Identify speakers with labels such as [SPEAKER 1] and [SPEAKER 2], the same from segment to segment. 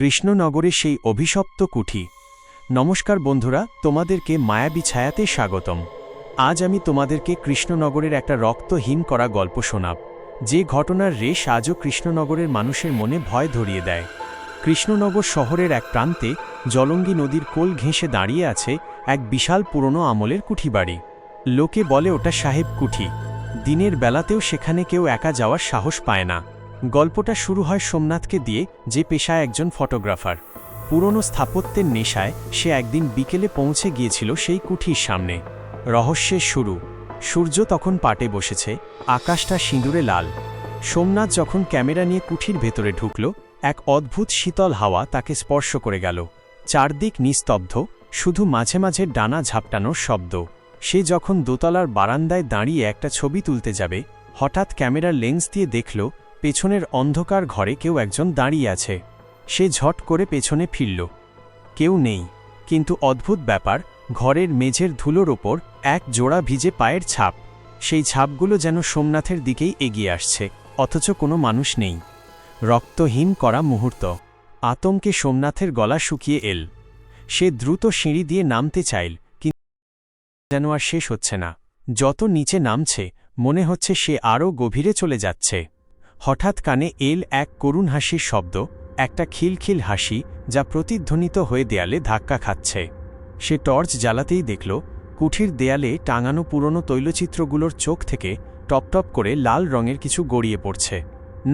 [SPEAKER 1] কৃষ্ণনগরে সেই অভিশপ্ত কুঠি। নমস্কার বন্ধুরা, তোমাদেরকে মায়াবী ছায়াতে স্বাগতম। আজ আমি তোমাদেরকে কৃষ্ণনগরের একটা রক্তহীন করা গল্প শোনাব, যে ঘটনার রেশ আজও কৃষ্ণনগরের মানুষের মনে ভয় ধরিয়ে দেয়। কৃষ্ণনগর শহরের এক প্রান্তে জলঙ্গি নদীর কোল ঘেঁষে দাঁড়িয়ে আছে এক বিশাল পুরনো আমলের কুঠিবাড়ি। লোকে বলে ওটা সাহেব কুঠি। দিনের বেলাতেও সেখানে কেউ একা যাওয়ার সাহস পায় না। গল্পটা শুরু হয় সোমনাথকে দিয়ে, যে পেশায় একজন ফটোগ্রাফার। পুরনো স্থাপত্যের নেশায় সে একদিন বিকেলে পৌঁছে গিয়েছিল সেই কুঠির সামনে। রহস্যের শুরু। সূর্য তখন পাটে বসেছে, আকাশটা সিঁদুরে লাল। সোমনাথ যখন ক্যামেরা নিয়ে কুঠির ভেতরে ঢুকল, এক অদ্ভুত শীতল হাওয়া তাকে স্পর্শ করে গেল। চারদিক নিস্তব্ধ, শুধু মাঝে মাঝে ডানা ঝাপটানোর শব্দ। সে যখন দোতলার বারান্দায় দাঁড়িয়ে একটা ছবি তুলতে যাবে, হঠাৎ ক্যামেরার লেন্স দিয়ে দেখল পেছনের অন্ধকার ঘরে কেউ একজন দাঁড়িয়ে আছে। সে ঝট করে পেছনে ফিরল। কেউ নেই, কিন্তু অদ্ভুত ব্যাপার, ঘরের মেঝের ধুলোর ওপর এক জোড়া ভিজে পায়ের ছাপ। সেই ছাপগুলো যেন সোমনাথের দিকেই এগিয়ে আসছে, অথচ কোনো মানুষ নেই। রক্তহীন করা মুহূর্ত। আতঙ্কে সোমনাথের গলা শুকিয়ে এল। সে দ্রুত সিঁড়ি দিয়ে নামতে চাইল, কিন্তু যেন আর শেষ হচ্ছে না। যত নিচে নামছে মনে হচ্ছে সে আরও গভীরে চলে যাচ্ছে। হঠাৎ কানে এল এক করুণ হাসির শব্দ, একটা খিলখিল হাসি যা প্রতিধ্বনিত হয়ে দেয়ালে ধাক্কা খাচ্ছে। সে টর্চ জ্বালাতেই দেখল কুঠির দেয়ালে টাঙানো পুরনো তৈলচিত্রগুলোর চোখ থেকে টপটপ করে লাল রঙের কিছু গড়িয়ে পড়ছে।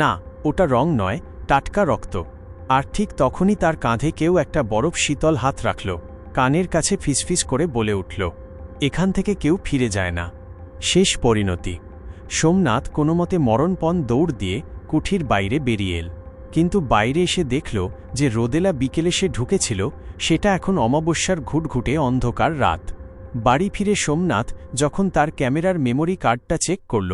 [SPEAKER 1] না, ওটা রং নয়, টাটকা রক্ত। আর ঠিক তখনই তার কাঁধে কেউ একটা বরফ শীতল হাত রাখল। কানের কাছে ফিসফিস করে বলে উঠল, এখান থেকে কেউ ফিরে যায় না। শেষ পরিণতি। সোমনাথ কোনোমতে মরণপণ দৌড় দিয়ে কুঠির বাইরে বেরিয়ে এল। কিন্তু বাইরে এসে দেখল যে রোদেলা বিকেলে সে ঢুকেছিল সেটা এখন অমাবস্যার ঘুটঘুটে অন্ধকার রাত। বাড়ি ফিরে সোমনাথ যখন তার ক্যামেরার মেমোরি কার্ডটা চেক করল,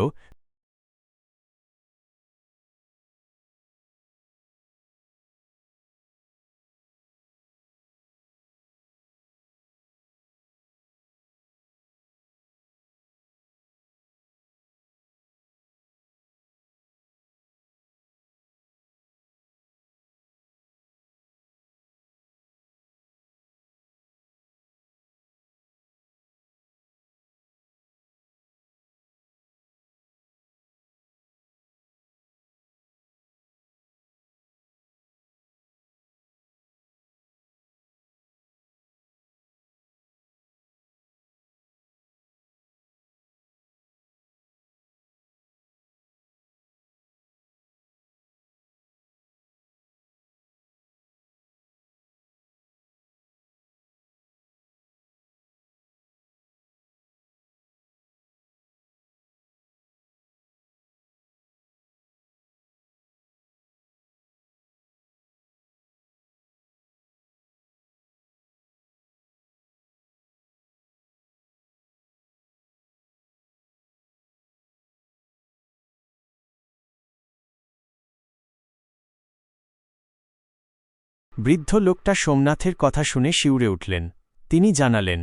[SPEAKER 1] বৃদ্ধ লোকটা সোমনাথের কথা শুনে শিউরে উঠলেন। তিনি জানালেন,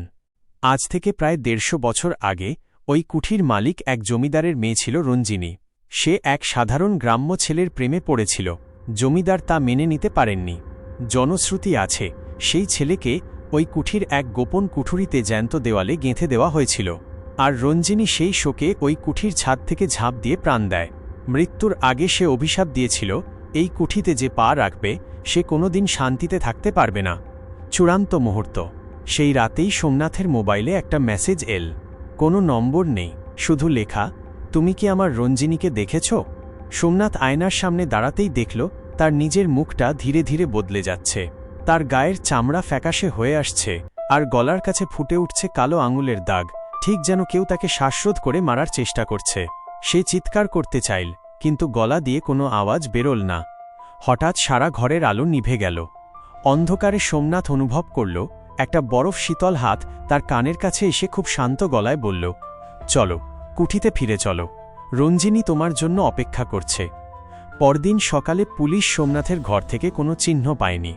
[SPEAKER 1] আজ থেকে প্রায় ১৫০ বছর আগে ওই কুঠির মালিক এক জমিদারের মেয়ে ছিল রঞ্জিনী। সে এক সাধারণ গ্রাম্য ছেলের প্রেমে পড়েছিল। জমিদার তা মেনে নিতে পারেননি। জনশ্রুতি আছে সেই ছেলেকে ওই কুঠির এক গোপন কুঠুরিতে জ্যান্ত দেওয়ালে গেঁথে দেওয়া হয়েছিল। আর রঞ্জিনী সেই শোকে ওই কুঠির ছাদ থেকে ঝাঁপ দিয়ে প্রাণ দেয়। মৃত্যুর আগে সে অভিশাপ দিয়েছিল, এই কুঠিতে যে পা রাখবে সে কোনোদিন শান্তিতে থাকতে পারবে না। চূড়ান্ত মুহূর্ত। সেই রাতেই সোমনাথের মোবাইলে একটা মেসেজ এল। কোনো নম্বর নেই, শুধু লেখা, তুমি কি আমার রঞ্জিনীকে দেখেছ? সোমনাথ আয়নার সামনে দাঁড়াতেই দেখল তার নিজের মুখটা ধীরে ধীরে বদলে যাচ্ছে। তার গায়ের চামড়া ফ্যাকাশে হয়ে আসছে, আর গলার কাছে ফুটে উঠছে কালো আঙুলের দাগ, ঠিক যেন কেউ তাকে শ্বাসরোধ করে মারার চেষ্টা করছে। সে চিৎকার করতে চাইল, কিন্তু গলা দিয়ে কোনো আওয়াজ বেরোল না। হঠাৎ সারা ঘরের আলো নিভে গেল। অন্ধকারে সোমনাথ অনুভব করল একটা বরফ শীতল হাত তার কানের কাছে এসে খুব শান্ত গলায় বলল, চলো, কুঠিতে ফিরে চলো, রঞ্জিনী তোমার জন্য অপেক্ষা করছে। পরদিন সকালে পুলিশ সোমনাথের ঘর থেকে কোনো চিহ্ন পায়নি।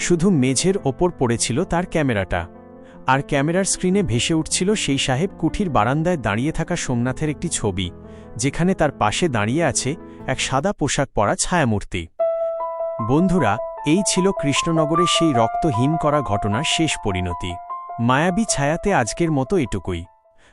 [SPEAKER 1] শুধু মেঝের ওপর পড়েছিল তার ক্যামেরাটা। আর ক্যামেরার স্ক্রিনে ভেসে উঠছিল সেই সাহেব কুঠির বারান্দায় দাঁড়িয়ে থাকা সোমনাথের একটি ছবি, যেখানে তার পাশে দাঁড়িয়ে আছে এক সাদা পোশাক পরা ছায়ামূর্তি। বন্ধুরা, এই ছিল কৃষ্ণনগরের সেই রক্তহীন করা ঘটনার শেষ পরিণতি। মায়াবী ছায়াতে আজকের মতো এটুকুই।